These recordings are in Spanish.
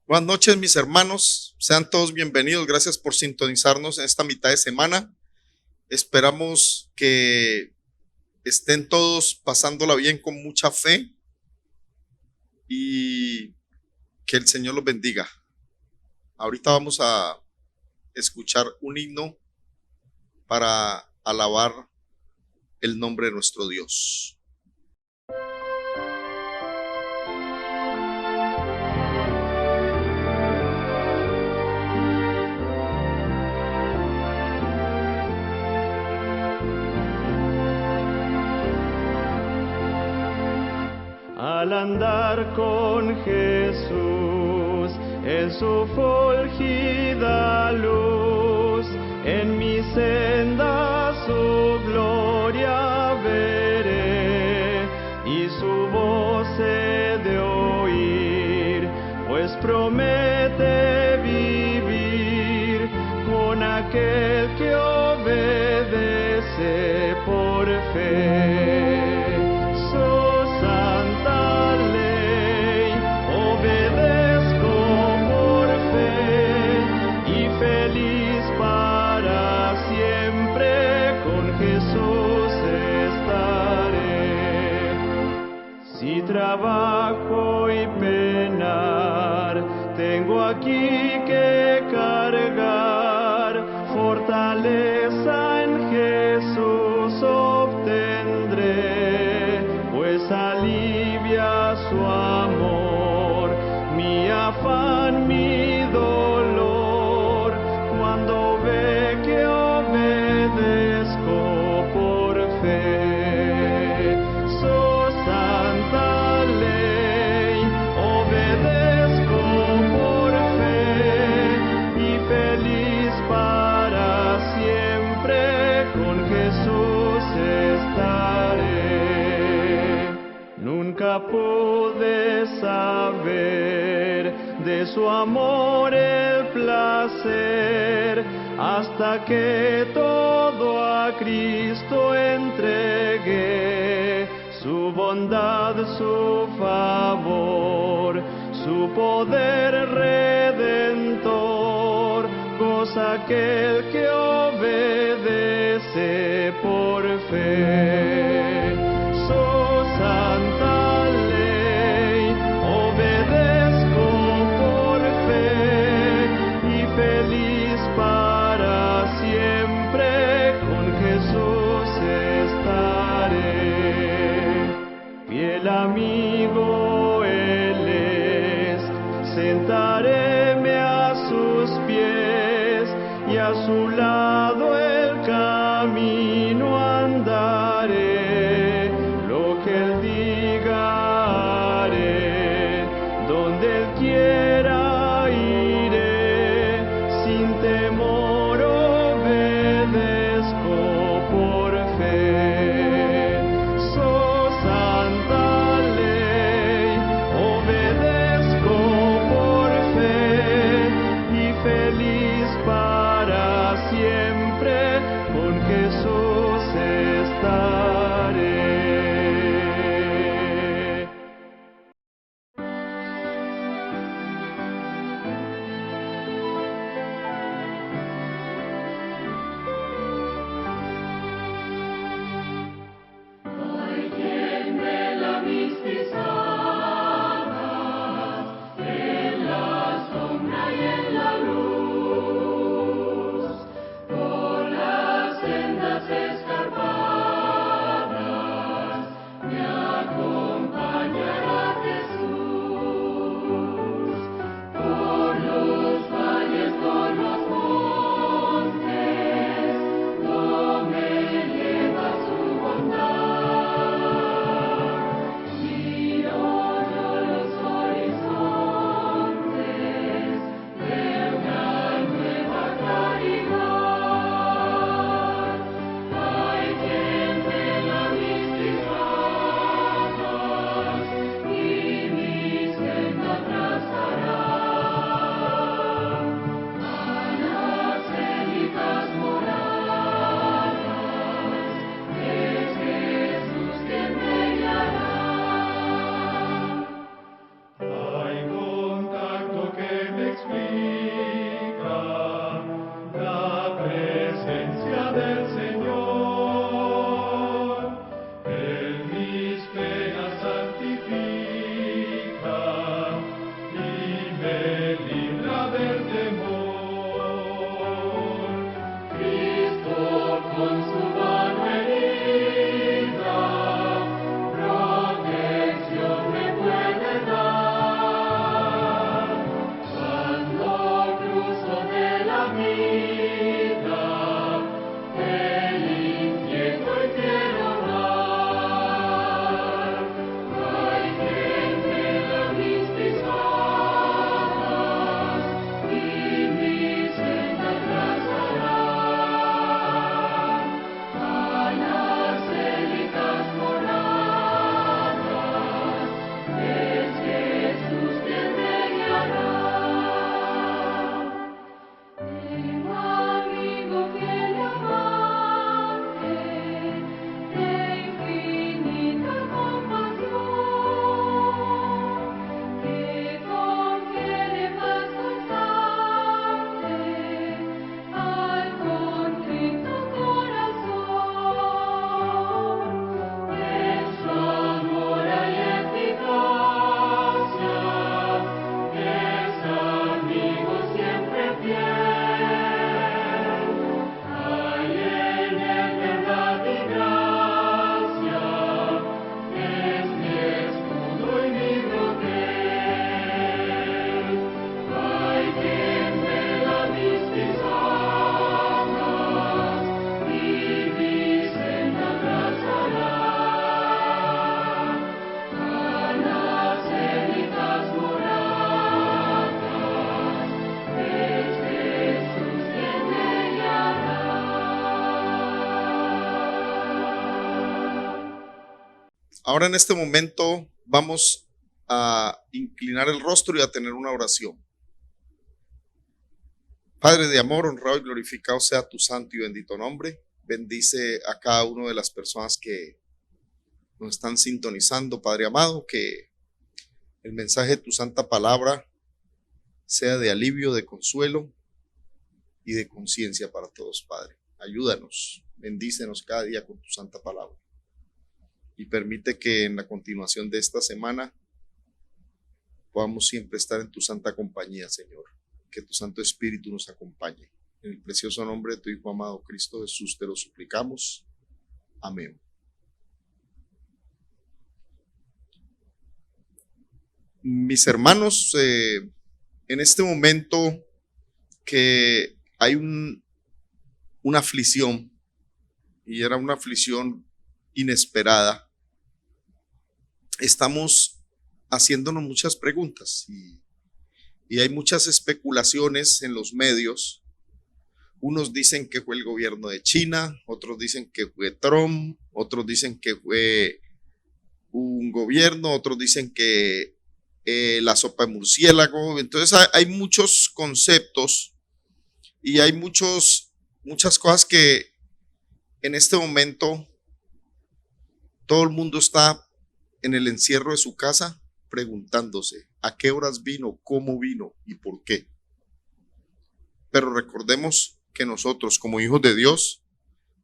Buenas noches, mis hermanos. Sean todos bienvenidos. Gracias por sintonizarnos en esta mitad de semana. Esperamos que estén todos pasándola bien con mucha fe y que el Señor los bendiga. Ahorita vamos a escuchar un himno para alabar el nombre de nuestro Dios. Al andar con Jesús en su fulgida luz, en mi senda su gloria veré y su voz he de oír, pues promete vivir con aquel que obedece por fe. Trabajo y penar, tengo aquí que cargar, fortaleza en Jesús obtendré, pues alivia su amor, mi afán, mi dolor, cuando ve que obedezco por fe. Nunca pude saber de su amor el placer, hasta que todo a Cristo entregué, su bondad, su favor, su poder redentor, goza aquel que obedece por fe. Amigo Él es, sentaréme a sus pies y a su lado el camino andaré, lo que Él diga haré, donde Él quiera iré, sin temor obedezco por fe. Feliz para siempre. Ahora en este momento vamos a inclinar el rostro y a tener una oración. Padre de amor, honrado y glorificado sea tu santo y bendito nombre. Bendice a cada una de las personas que nos están sintonizando, Padre amado, que el mensaje de tu santa palabra sea de alivio, de consuelo y de conciencia para todos, Padre. Ayúdanos, bendícenos cada día con tu santa palabra. Y permite que en la continuación de esta semana podamos siempre estar en tu santa compañía, Señor. Que tu Santo Espíritu nos acompañe. En el precioso nombre de tu Hijo amado Cristo Jesús te lo suplicamos. Amén. Mis hermanos, en este momento que hay una aflicción, y era una aflicción inesperada, estamos haciéndonos muchas preguntas y hay muchas especulaciones en los medios. Unos dicen que fue el gobierno de China, otros dicen que fue Trump, otros dicen que fue un gobierno, otros dicen que la sopa de murciélago. Entonces hay muchos conceptos y hay muchas cosas que en este momento todo el mundo está en el encierro de su casa preguntándose a qué horas vino, cómo vino y por qué. Pero recordemos que nosotros como hijos de Dios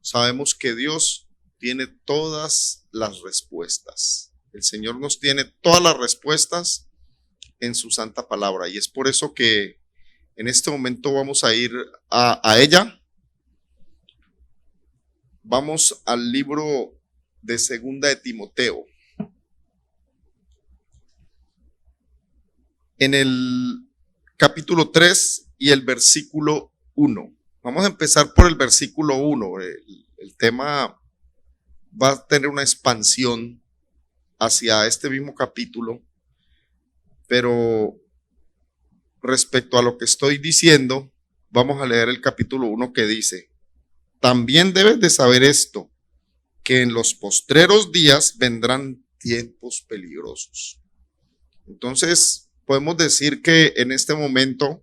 sabemos que Dios tiene todas las respuestas. El Señor nos tiene todas las respuestas en su santa palabra y es por eso que en este momento vamos a ir a ella. Vamos al libro de Segunda de Timoteo. En el capítulo 3 y el versículo 1. Vamos a empezar por el versículo 1. El tema va a tener una expansión hacia este mismo capítulo, pero respecto a lo que estoy diciendo, vamos a leer el capítulo 1 que dice: también debes de saber esto, que en los postreros días vendrán tiempos peligrosos. Entonces, podemos decir que en este momento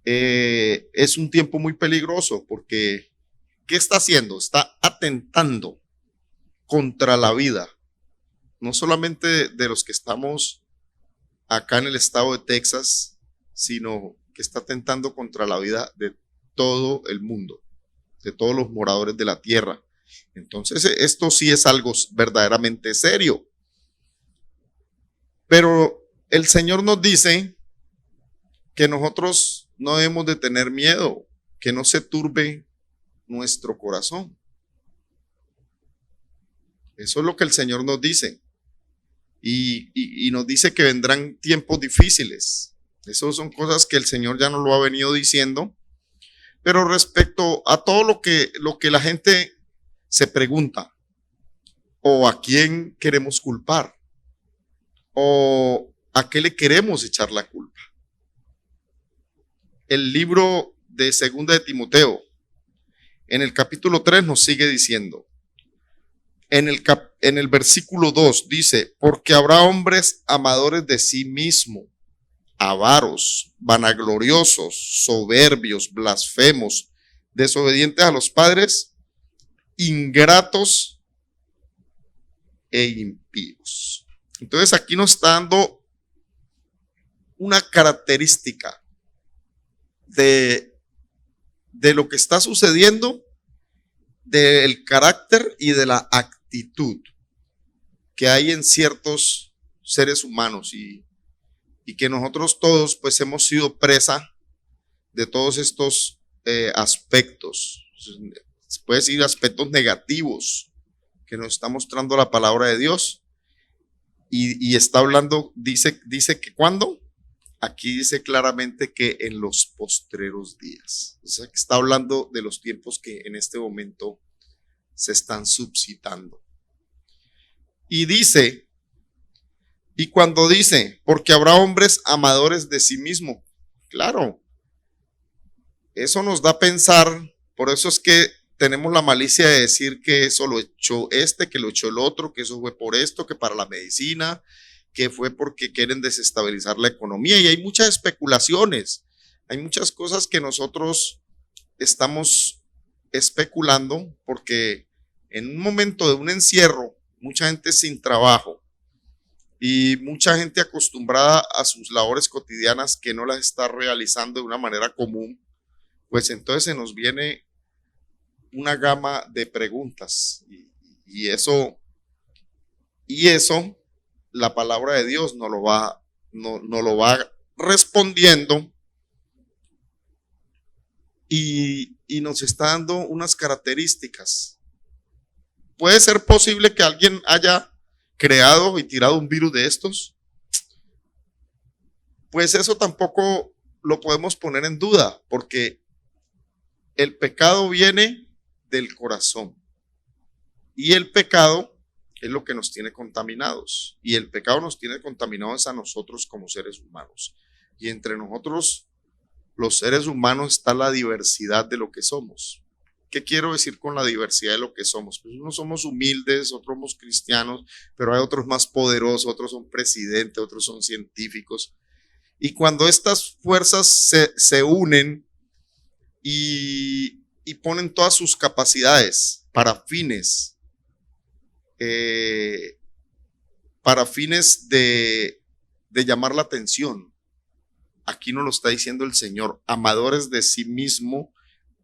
es un tiempo muy peligroso porque ¿qué está haciendo? Está atentando contra la vida, no solamente de los que estamos acá en el estado de Texas, sino que está atentando contra la vida de todo el mundo, de todos los moradores de la tierra. Entonces esto sí es algo verdaderamente serio. Pero el Señor nos dice que nosotros no debemos de tener miedo, que no se turbe nuestro corazón. Eso es lo que el Señor nos dice. Y nos dice que vendrán tiempos difíciles. Esas son cosas que el Señor ya nos lo ha venido diciendo. Pero respecto a todo lo que la gente se pregunta, o a quién queremos culpar, o a qué le queremos echar la culpa. El libro de Segunda de Timoteo, en el capítulo 3 nos sigue diciendo, en el versículo 2 dice: porque habrá hombres amadores de sí mismo, avaros, vanagloriosos, soberbios, blasfemos, desobedientes a los padres, ingratos e impíos. Entonces aquí nos está dando una característica de lo que está sucediendo, del carácter y de la actitud que hay en ciertos seres humanos y que nosotros todos pues hemos sido presa de todos estos aspectos. Se puede decir aspectos negativos que nos está mostrando la palabra de Dios. Y está hablando, dice que ¿cuándo? Aquí dice claramente que en los postreros días. O sea, que está hablando de los tiempos que en este momento se están suscitando. Y dice, y cuando dice, porque habrá hombres amadores de sí mismo. Claro, eso nos da a pensar, por eso es que tenemos la malicia de decir que eso lo echó que lo echó el otro, que eso fue por esto, que para la medicina, que fue porque quieren desestabilizar la economía. Y hay muchas especulaciones, hay muchas cosas que nosotros estamos especulando porque en un momento de un encierro, mucha gente sin trabajo y mucha gente acostumbrada a sus labores cotidianas que no las está realizando de una manera común, pues entonces se nos viene una gama de preguntas y eso la palabra de Dios no lo va respondiendo y nos está dando unas características. ¿Puede ser posible que alguien haya creado y tirado un virus de estos? Pues eso tampoco lo podemos poner en duda, porque el pecado viene del corazón y el pecado es lo que nos tiene contaminados, y el pecado nos tiene contaminados a nosotros como seres humanos, y entre nosotros los seres humanos está la diversidad de lo que somos. ¿Qué quiero decir con la diversidad de lo que somos? Pues unos somos humildes, otros somos cristianos, pero hay otros más poderosos, otros son presidentes, otros son científicos, y cuando estas fuerzas se unen y ponen todas sus capacidades para fines de llamar la atención. Aquí nos lo está diciendo el Señor: amadores de sí mismo,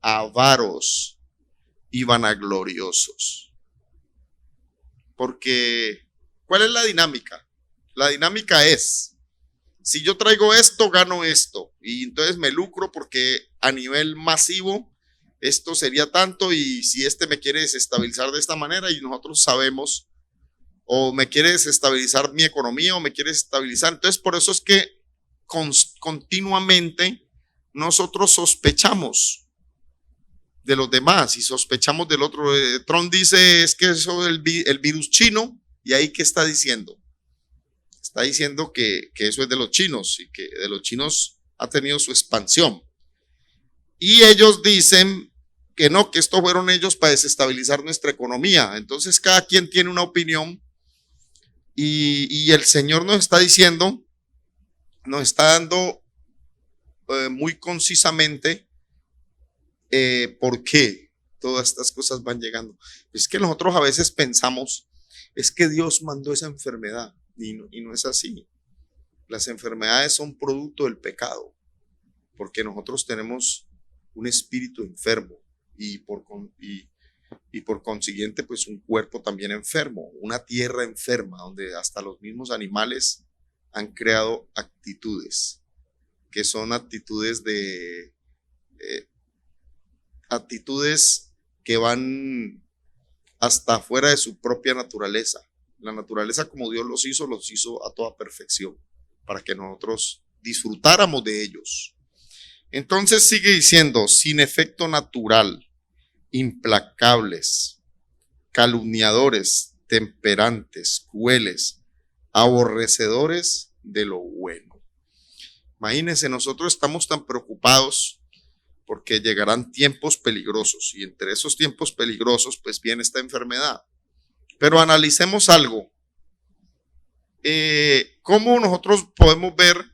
avaros y vanagloriosos. Porque, ¿cuál es la dinámica? La dinámica es: si yo traigo esto, gano esto, y entonces me lucro porque a nivel masivo esto sería tanto, y si este me quiere desestabilizar de esta manera, y nosotros sabemos, o me quiere desestabilizar mi economía, o me quiere desestabilizar. Entonces, por eso es que continuamente nosotros sospechamos de los demás y sospechamos del otro. Trump dice, es que eso es el virus chino, y ahí ¿qué está diciendo? Está diciendo que eso es de los chinos, y que de los chinos ha tenido su expansión. Y ellos dicen que no, que esto fueron ellos para desestabilizar nuestra economía. Entonces cada quien tiene una opinión, y el Señor nos está diciendo, nos está dando muy concisamente por qué todas estas cosas van llegando. Es que nosotros a veces pensamos, es que Dios mandó esa enfermedad, y no es así. Las enfermedades son producto del pecado, porque nosotros tenemos un espíritu enfermo y por consiguiente pues un cuerpo también enfermo, una tierra enferma, donde hasta los mismos animales han creado actitudes que son actitudes que van hasta fuera de su propia naturaleza. La naturaleza, como Dios los hizo a toda perfección para que nosotros disfrutáramos de ellos. Entonces sigue diciendo: sin efecto natural, implacables, calumniadores, temperantes, crueles, aborrecedores de lo bueno. Imagínense, nosotros estamos tan preocupados porque llegarán tiempos peligrosos, y entre esos tiempos peligrosos pues viene esta enfermedad. Pero analicemos algo. ¿Cómo nosotros podemos ver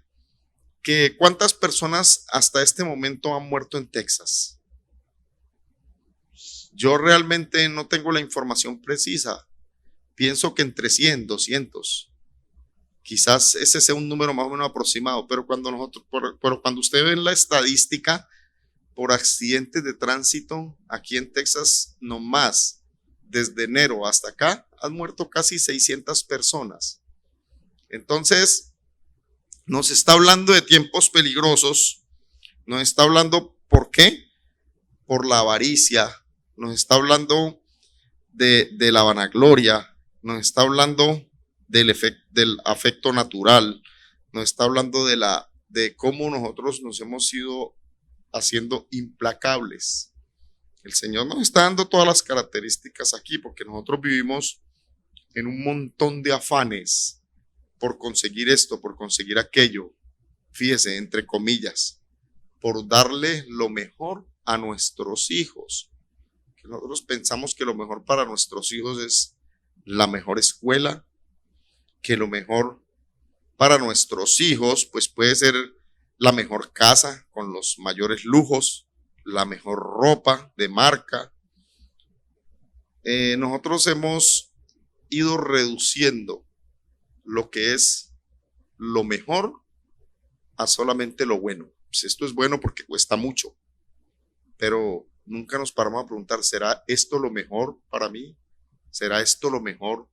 que cuántas personas hasta este momento han muerto en Texas? Yo realmente no tengo la información precisa. Pienso que entre 100, 200. Quizás ese sea un número más o menos aproximado, pero cuando usted ve la estadística por accidentes de tránsito aquí en Texas, nomás desde enero hasta acá han muerto casi 600 personas. Entonces, nos está hablando de tiempos peligrosos, nos está hablando, ¿por qué? Por la avaricia, nos está hablando de la vanagloria, nos está hablando del afecto natural, nos está hablando de cómo nosotros nos hemos ido haciendo implacables. El Señor nos está dando todas las características aquí, porque nosotros vivimos en un montón de afanes por conseguir esto, por conseguir aquello, fíjese, entre comillas, por darle lo mejor a nuestros hijos, que nosotros pensamos que lo mejor para nuestros hijos es la mejor escuela, que lo mejor para nuestros hijos pues puede ser la mejor casa con los mayores lujos, la mejor ropa de marca. Nosotros hemos ido reduciendo lo que es lo mejor a solamente lo bueno. Pues esto es bueno porque cuesta mucho, pero nunca nos paramos a preguntar, ¿será esto lo mejor para mí? ¿Será esto lo mejor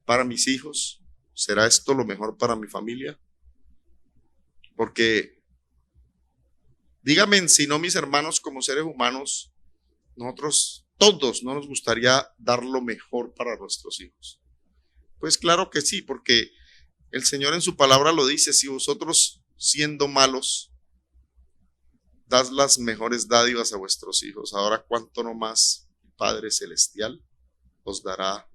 para mis hijos? ¿Será esto lo mejor para mi familia? Porque, díganme, si no, mis hermanos, como seres humanos, nosotros todos no nos gustaría dar lo mejor para nuestros hijos. Pues claro que sí, porque el Señor en su palabra lo dice, si vosotros siendo malos das las mejores dádivas a vuestros hijos, ahora cuánto no más Padre Celestial os dará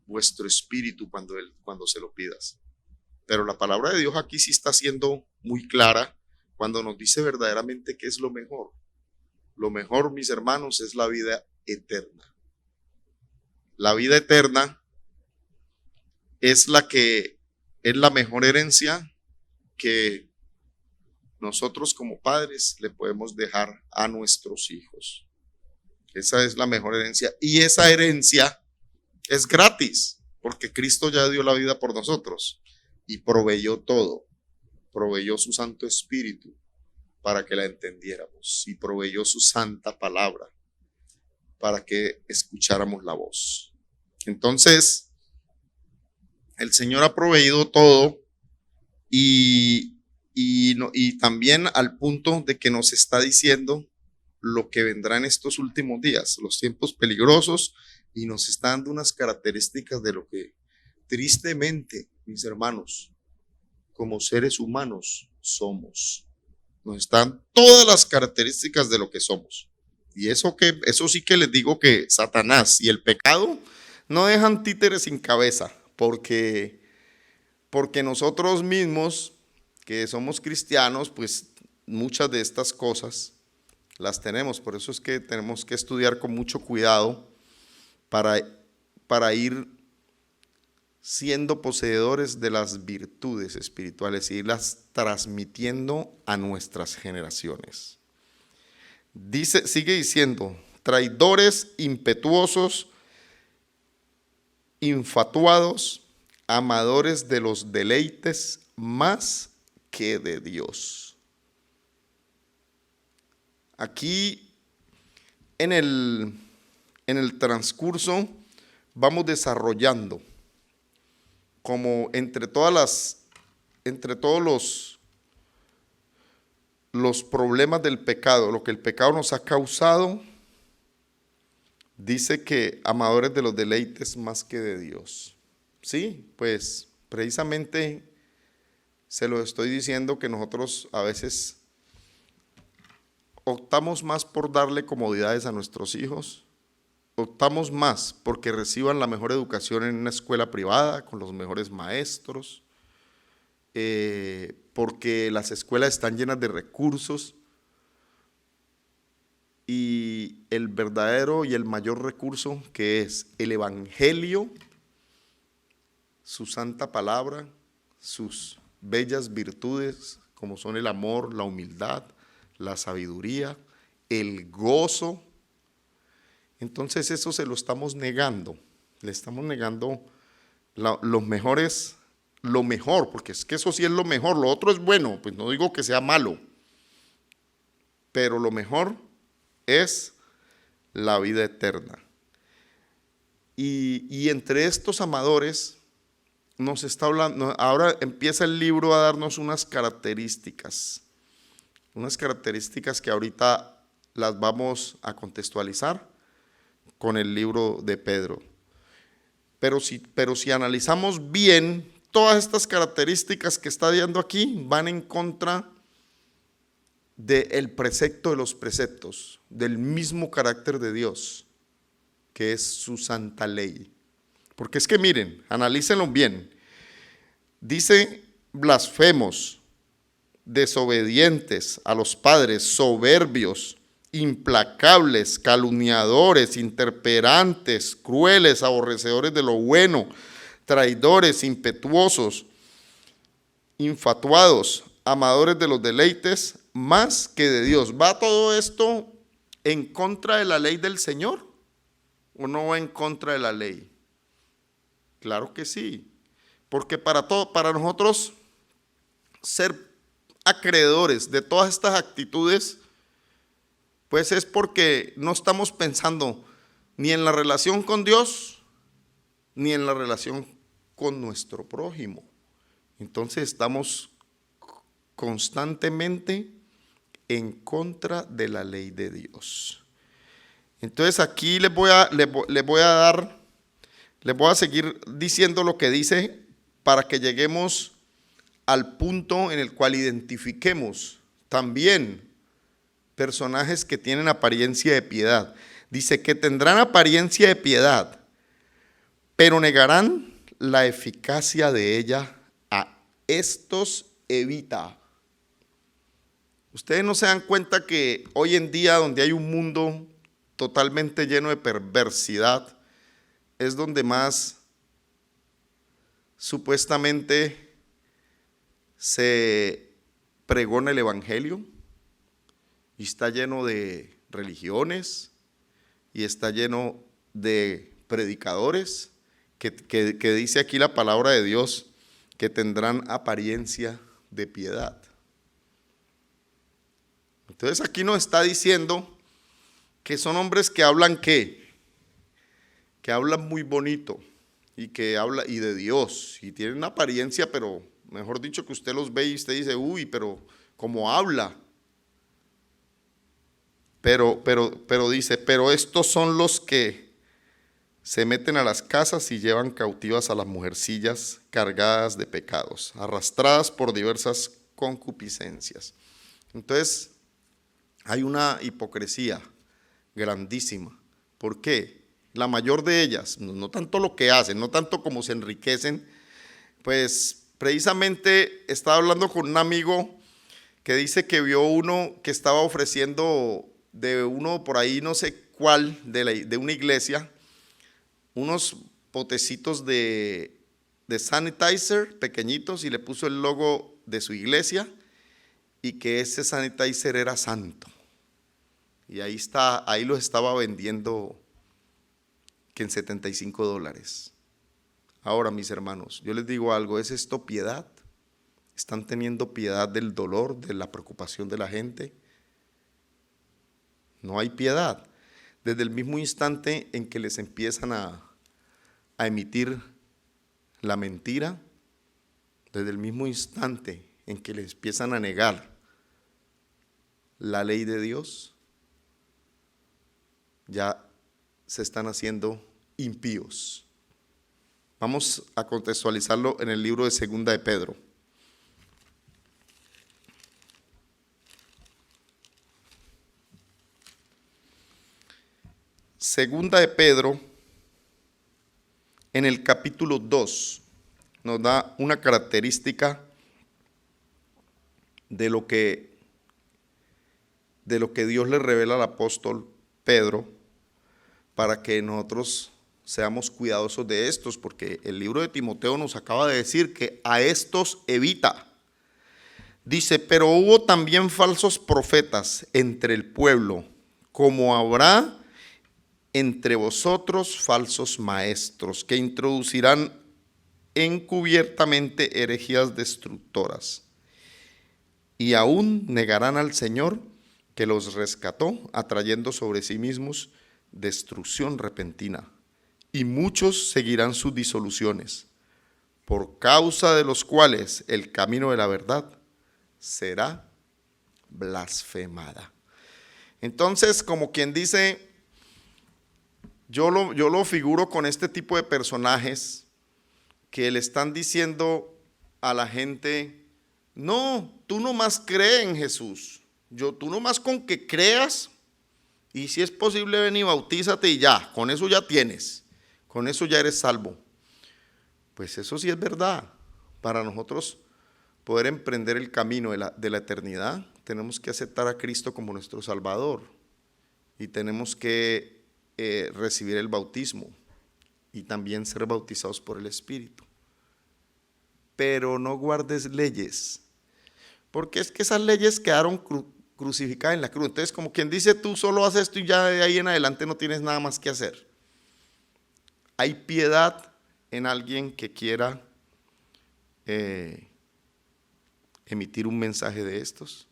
vuestro espíritu cuando se lo pidas. Pero la palabra de Dios aquí sí está siendo muy clara cuando nos dice verdaderamente que es lo mejor. Lo mejor, mis hermanos, es la vida eterna. La vida eterna es la mejor herencia que nosotros como padres le podemos dejar a nuestros hijos. Esa es la mejor herencia. Y esa herencia es gratis, porque Cristo ya dio la vida por nosotros y proveyó todo. Proveyó su Santo Espíritu para que la entendiéramos y proveyó su santa palabra para que escucháramos la voz. Entonces, el Señor ha proveído todo y también al punto de que nos está diciendo lo que vendrá en estos últimos días, los tiempos peligrosos, y nos está dando unas características de lo que tristemente, mis hermanos, como seres humanos somos. Nos están todas las características de lo que somos. Y eso sí que les digo que Satanás y el pecado no dejan títeres sin cabeza, porque nosotros mismos, que somos cristianos, pues muchas de estas cosas las tenemos. Por eso es que tenemos que estudiar con mucho cuidado para ir siendo poseedores de las virtudes espirituales y irlas transmitiendo a nuestras generaciones. Sigue diciendo, traidores, impetuosos, infatuados, amadores de los deleites más que de Dios. Aquí en el transcurso vamos desarrollando como entre todos los problemas del pecado, lo que el pecado nos ha causado, dice que amadores de los deleites más que de Dios. Sí, pues precisamente se lo estoy diciendo que nosotros a veces optamos más por darle comodidades a nuestros hijos, optamos más porque reciban la mejor educación en una escuela privada, con los mejores maestros, porque las escuelas están llenas de recursos y el verdadero y el mayor recurso, que es el Evangelio, su santa palabra, sus bellas virtudes como son el amor, la humildad, la sabiduría, el gozo. Entonces eso se lo estamos negando, le estamos negando lo mejor, porque es que eso sí es lo mejor, lo otro es bueno, pues no digo que sea malo, pero lo mejor es la vida eterna. Y entre estos amadores nos está hablando, ahora empieza el libro a darnos unas características que ahorita las vamos a contextualizar con el libro de Pedro. Pero si analizamos bien, todas estas características que está dando aquí van en contra del precepto de los preceptos, del mismo carácter de Dios, que es su santa ley. Porque es que miren, analícenlo bien. Dice blasfemos, desobedientes a los padres, soberbios, implacables, calumniadores, intemperantes, crueles, aborrecedores de lo bueno, traidores, impetuosos, infatuados, amadores de los deleites más que de Dios. ¿Va todo esto en contra de la ley del Señor o no va en contra de la ley? Claro que sí, porque para nosotros ser acreedores de todas estas actitudes, pues es porque no estamos pensando ni en la relación con Dios, ni en la relación con nuestro prójimo. Entonces estamos constantemente en contra de la ley de Dios. Entonces aquí les voy a seguir diciendo lo que dice para que lleguemos al punto en el cual identifiquemos también personajes que tienen apariencia de piedad. Dice que tendrán apariencia de piedad, pero negarán la eficacia de ella. A estos evita. Ustedes no se dan cuenta que hoy en día, donde hay un mundo totalmente lleno de perversidad, es donde más supuestamente se pregona el evangelio, y está lleno de religiones y está lleno de predicadores que dice aquí la palabra de Dios que tendrán apariencia de piedad. Entonces aquí nos está diciendo que son hombres que hablan ¿qué? Que hablan muy bonito y que hablan y de Dios y tienen una apariencia, pero mejor dicho que usted los ve y usted dice, uy, pero ¿cómo habla? Pero dice, pero estos son los que se meten a las casas y llevan cautivas a las mujercillas cargadas de pecados, arrastradas por diversas concupiscencias. Entonces, hay una hipocresía grandísima. ¿Por qué? La mayor de ellas, no tanto lo que hacen, no tanto como se enriquecen, pues precisamente estaba hablando con un amigo que dice que vio uno que estaba ofreciendo de uno por ahí, no sé cuál, de una iglesia, unos potecitos de sanitizer pequeñitos y le puso el logo de su iglesia y que ese sanitizer era santo. Y ahí los estaba vendiendo que en $75. Ahora, mis hermanos, yo les digo algo, ¿es esto piedad? ¿Están teniendo piedad del dolor, de la preocupación de la gente? No hay piedad. Desde el mismo instante en que les empiezan a emitir la mentira, desde el mismo instante en que les empiezan a negar la ley de Dios, ya se están haciendo impíos. Vamos a contextualizarlo en el libro de Segunda de Pedro. Segunda de Pedro, en el capítulo 2, nos da una característica de lo que Dios le revela al apóstol Pedro para que nosotros seamos cuidadosos de estos, porque el libro de Timoteo nos acaba de decir que a estos evita. Dice, pero hubo también falsos profetas entre el pueblo, como habrá entre vosotros falsos maestros, que introducirán encubiertamente herejías destructoras, y aún negarán al Señor que los rescató, atrayendo sobre sí mismos destrucción repentina. Y muchos seguirán sus disoluciones, por causa de los cuales el camino de la verdad será blasfemada. Entonces, como quien dice, yo lo figuro con este tipo de personajes que le están diciendo a la gente, no, tú nomás cree en Jesús, tú nomás con que creas, y si es posible ven y bautízate y ya, con eso ya tienes, con eso ya eres salvo. Pues eso sí es verdad. Para nosotros poder emprender el camino de la eternidad, tenemos que aceptar a Cristo como nuestro Salvador. y tenemos que recibir el bautismo y también ser bautizados por el Espíritu. Pero no guardes leyes, porque es que esas leyes quedaron crucificadas en la cruz. Entonces, como quien dice, tú solo haces esto y ya de ahí en adelante no tienes nada más que hacer. Hay piedad en alguien que quiera emitir un mensaje de estos.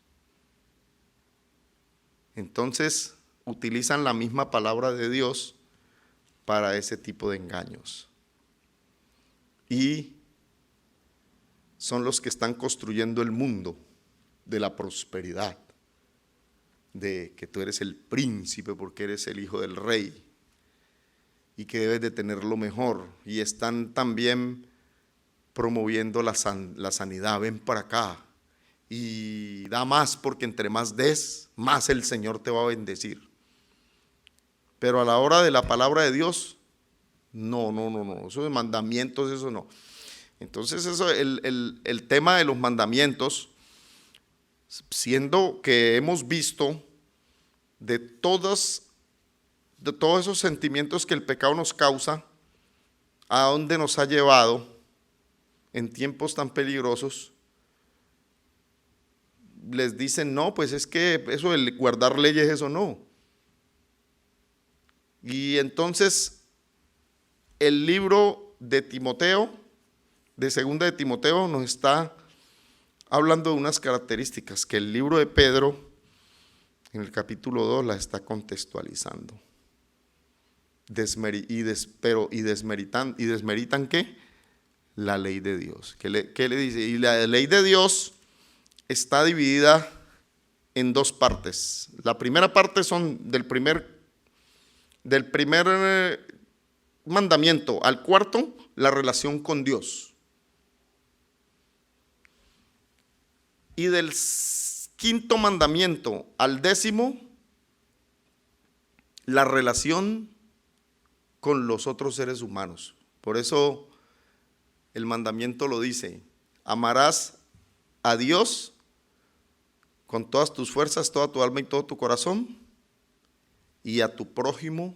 Entonces, utilizan la misma palabra de Dios para ese tipo de engaños. Y son los que están construyendo el mundo de la prosperidad, de que tú eres el príncipe porque eres el hijo del rey y que debes de tener lo mejor. Y están también promoviendo la sanidad. Ven para acá y da más, porque entre más des, más el Señor te va a bendecir. Pero a la hora de la palabra de Dios, no, eso de mandamientos, eso no. Entonces eso, el tema de los mandamientos, siendo que hemos visto de todos esos sentimientos que el pecado nos causa, a dónde nos ha llevado en tiempos tan peligrosos, les dicen, no, pues es que eso de guardar leyes, eso no. Y entonces el libro de Timoteo, de segunda de Timoteo, nos está hablando de unas características que el libro de Pedro, en el capítulo 2, las está contextualizando. ¿Desmeritan qué? La ley de Dios. ¿Qué le dice? Y la ley de Dios está dividida en dos partes. La primera parte son del primer mandamiento al cuarto, la relación con Dios. Y del quinto mandamiento al décimo, la relación con los otros seres humanos. Por eso el mandamiento lo dice: amarás a Dios con todas tus fuerzas, toda tu alma y todo tu corazón, y a tu prójimo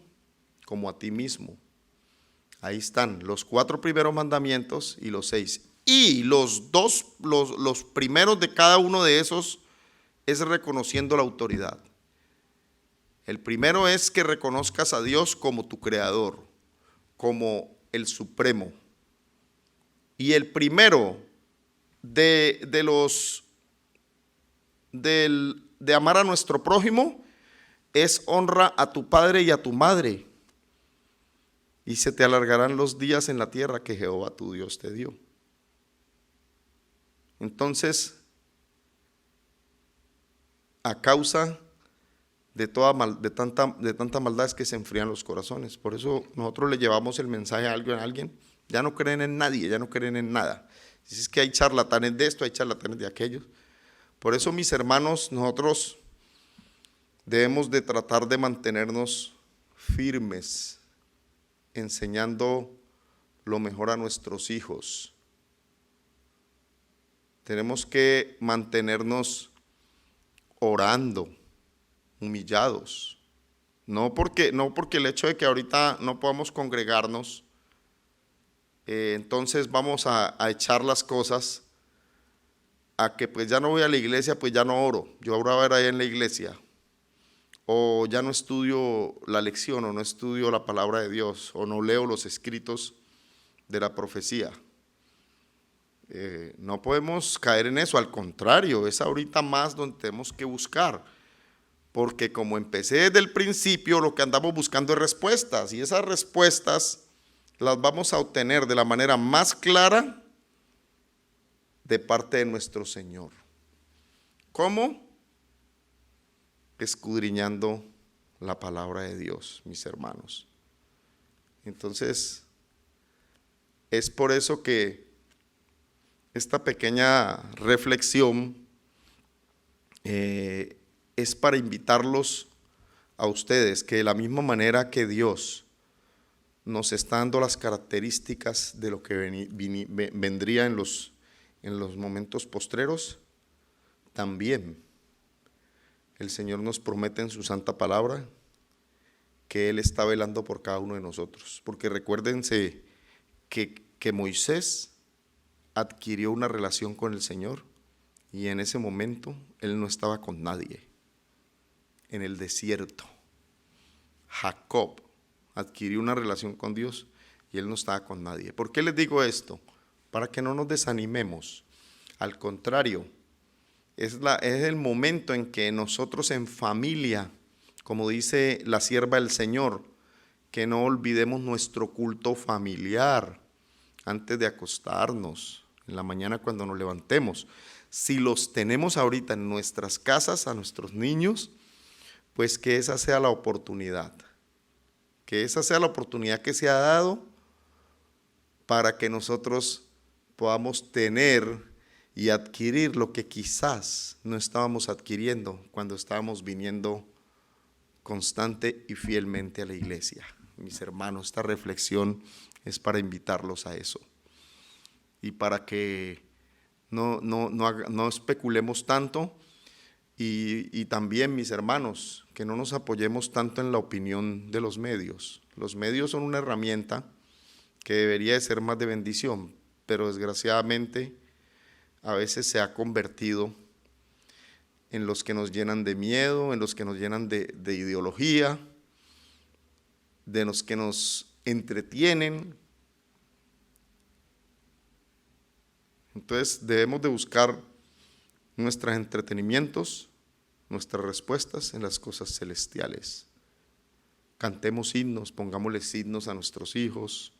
como a ti mismo. Ahí están los 4 primeros mandamientos y los 6. Y los primeros de cada uno de esos es reconociendo la autoridad. El primero es que reconozcas a Dios como tu creador, como el supremo. Y el primero de amar a nuestro prójimo es honra a tu padre y a tu madre, y se te alargarán los días en la tierra que Jehová tu Dios te dio. Entonces, a causa de tanta maldad es que se enfrían los corazones. Por eso nosotros le llevamos el mensaje a alguien, ya no creen en nadie, ya no creen en nada. Si es que hay charlatanes de esto, hay charlatanes de aquello. Por eso, mis hermanos, nosotros debemos de tratar de mantenernos firmes, enseñando lo mejor a nuestros hijos. Tenemos que mantenernos orando, humillados. No porque el hecho de que ahorita no podamos congregarnos, entonces vamos a echar las cosas a que pues ya no voy a la iglesia, pues ya no oro. Yo ahora voy a ver ahí en la iglesia. O ya no estudio la lección, o no estudio la palabra de Dios, o no leo los escritos de la profecía. No podemos caer en eso, al contrario, es ahorita más donde tenemos que buscar, porque como empecé desde el principio, lo que andamos buscando es respuestas, y esas respuestas las vamos a obtener de la manera más clara de parte de nuestro Señor. ¿Cómo? Escudriñando la palabra de Dios, mis hermanos. Entonces, es por eso que esta pequeña reflexión es para invitarlos a ustedes, que de la misma manera que Dios nos está dando las características de lo que vendría en los momentos postreros, también el Señor nos promete en su santa palabra que Él está velando por cada uno de nosotros. Porque recuérdense que Moisés adquirió una relación con el Señor y en ese momento él no estaba con nadie. En el desierto, Jacob adquirió una relación con Dios y él no estaba con nadie. ¿Por qué les digo esto? Para que no nos desanimemos. Al contrario, es el momento en que nosotros en familia, como dice la sierva del Señor, que no olvidemos nuestro culto familiar antes de acostarnos, en la mañana cuando nos levantemos. Si los tenemos ahorita en nuestras casas, a nuestros niños, pues que esa sea la oportunidad. Que esa sea la oportunidad que se ha dado para que nosotros podamos tener y adquirir lo que quizás no estábamos adquiriendo cuando estábamos viniendo constante y fielmente a la iglesia. Mis hermanos, esta reflexión es para invitarlos a eso y para que no especulemos tanto y también, mis hermanos, que no nos apoyemos tanto en la opinión de los medios. Los medios son una herramienta que debería de ser más de bendición, pero desgraciadamente a veces se ha convertido en los que nos llenan de miedo, en los que nos llenan de ideología, de los que nos entretienen. Entonces debemos de buscar nuestros entretenimientos, nuestras respuestas en las cosas celestiales. Cantemos himnos, pongámosles himnos a nuestros hijos,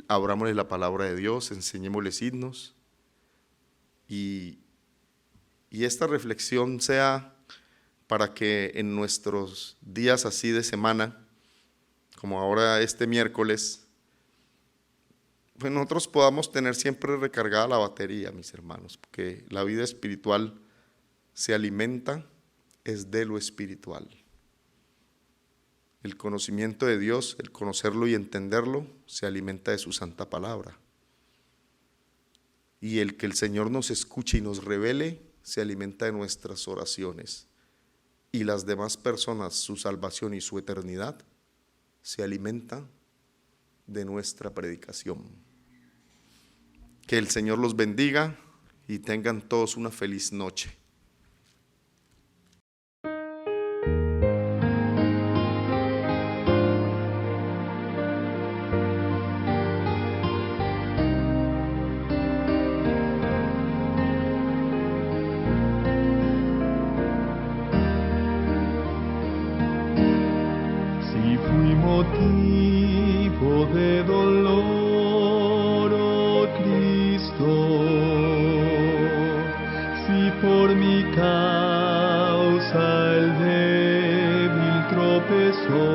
abrámosles la palabra de Dios, enseñémosles himnos y esta reflexión sea para que en nuestros días así de semana, como ahora este miércoles, pues nosotros podamos tener siempre recargada la batería, mis hermanos, porque la vida espiritual se alimenta, es de lo espiritual. El conocimiento de Dios, el conocerlo y entenderlo, se alimenta de su santa palabra. Y el que el Señor nos escuche y nos revele, se alimenta de nuestras oraciones. Y las demás personas, su salvación y su eternidad, se alimenta de nuestra predicación. Que el Señor los bendiga y tengan todos una feliz noche. Si fui motivo de dolor, oh Cristo, si por mi causa el débil tropezó,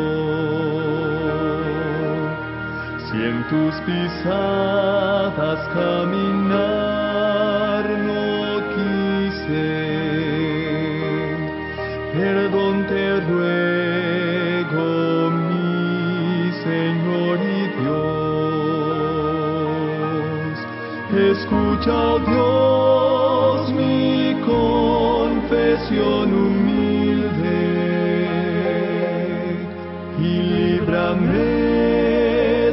si en tus pisadas caminar no quise, perdón te ruego, mi Señor y Dios. Escucha, oh Dios, mi confesión humilde y líbrame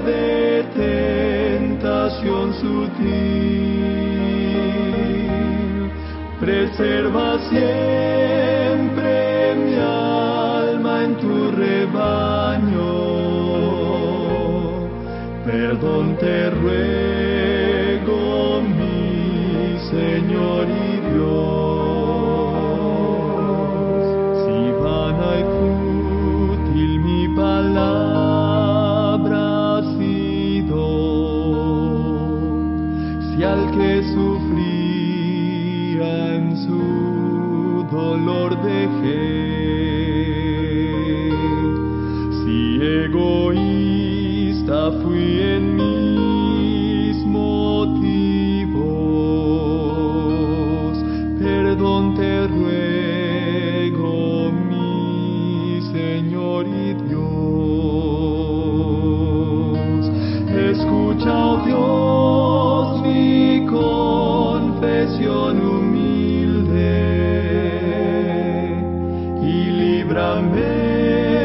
de tentación sutil. Preserva siempre mi alma en tu rebaño. Perdón te ruego, mi Señor y Dios. Si vana y fútil mi palabra ha sido, si al que sufría en su dolor dejé, si egoísta fui en mis motivos, perdón te ruego, mi Señor y Dios. Escucha, oh Dios, mi confesión humilde y líbrame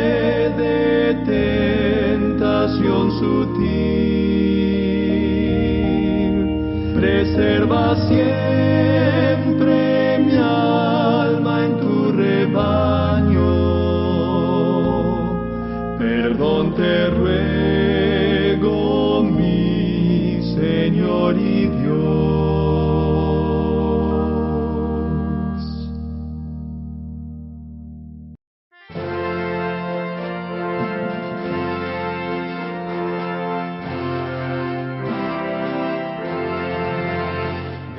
para siempre mi alma en tu rebaño. Perdón te ruego, mi Señor y Dios.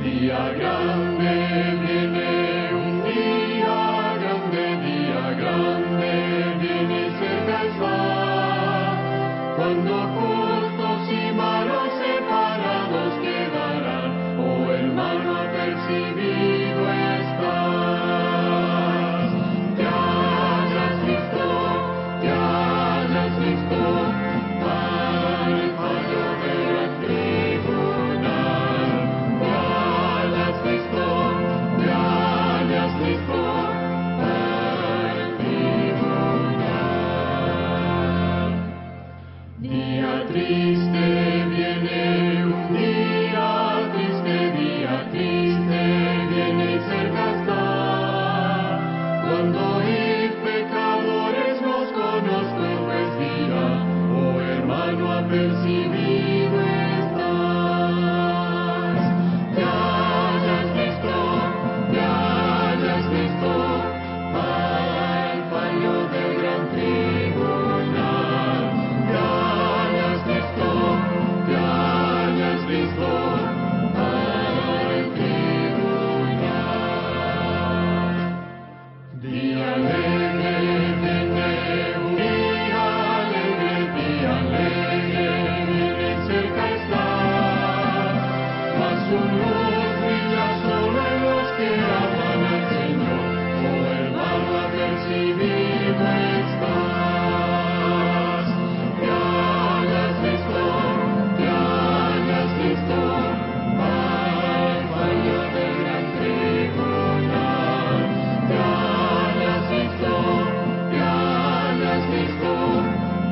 Día grande viene, un día grande viene y cerca está, cuando justos y malos separados quedarán, oh hermano apercibido estás. Te hayas visto al fallo del tribunal. Te hayas visto al tribunal. Día triste viene, un día triste viene y cerca está, cuando y pecadores los conozco, pues dirá, oh hermano apercibido estás. Te hayas visto al fallo del gran tribunal. Te hayas visto al tribunal. Día alegre viene, un día alegre viene y cerca está, mas su luz brilla solo en los que aman al Señor, oh hermano apercibido estás. Te hayas visto al fallo del gran tribunal. Te hayas visto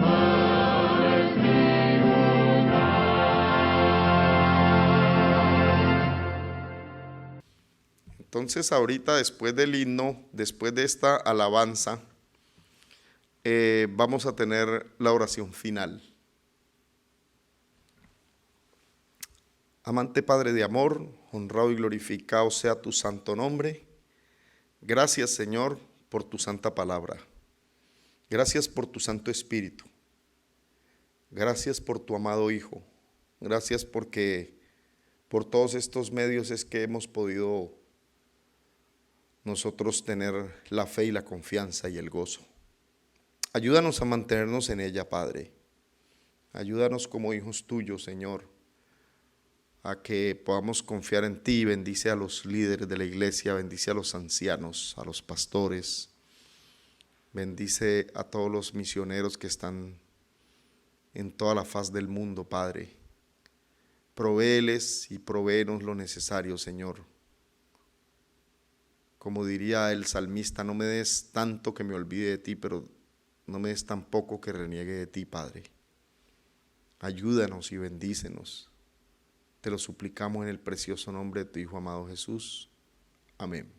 al tribunal. Entonces ahorita después del himno, después de esta alabanza, vamos a tener la oración final. Amante Padre de amor, honrado y glorificado sea tu santo nombre. Gracias, Señor, por tu santa palabra. Gracias por tu Santo Espíritu. Gracias por tu amado Hijo. Gracias porque por todos estos medios es que hemos podido nosotros tener la fe y la confianza y el gozo. Ayúdanos a mantenernos en ella, Padre. Ayúdanos como hijos tuyos, Señor, a que podamos confiar en ti. Bendice a los líderes de la iglesia, bendice a los ancianos, a los pastores. Bendice a todos los misioneros que están en toda la faz del mundo, Padre. Provéeles y provéenos lo necesario, Señor. Como diría el salmista, no me des tanto que me olvide de ti, pero no me des tan poco que reniegue de ti, Padre. Ayúdanos y bendícenos. Te lo suplicamos en el precioso nombre de tu Hijo amado Jesús. Amén.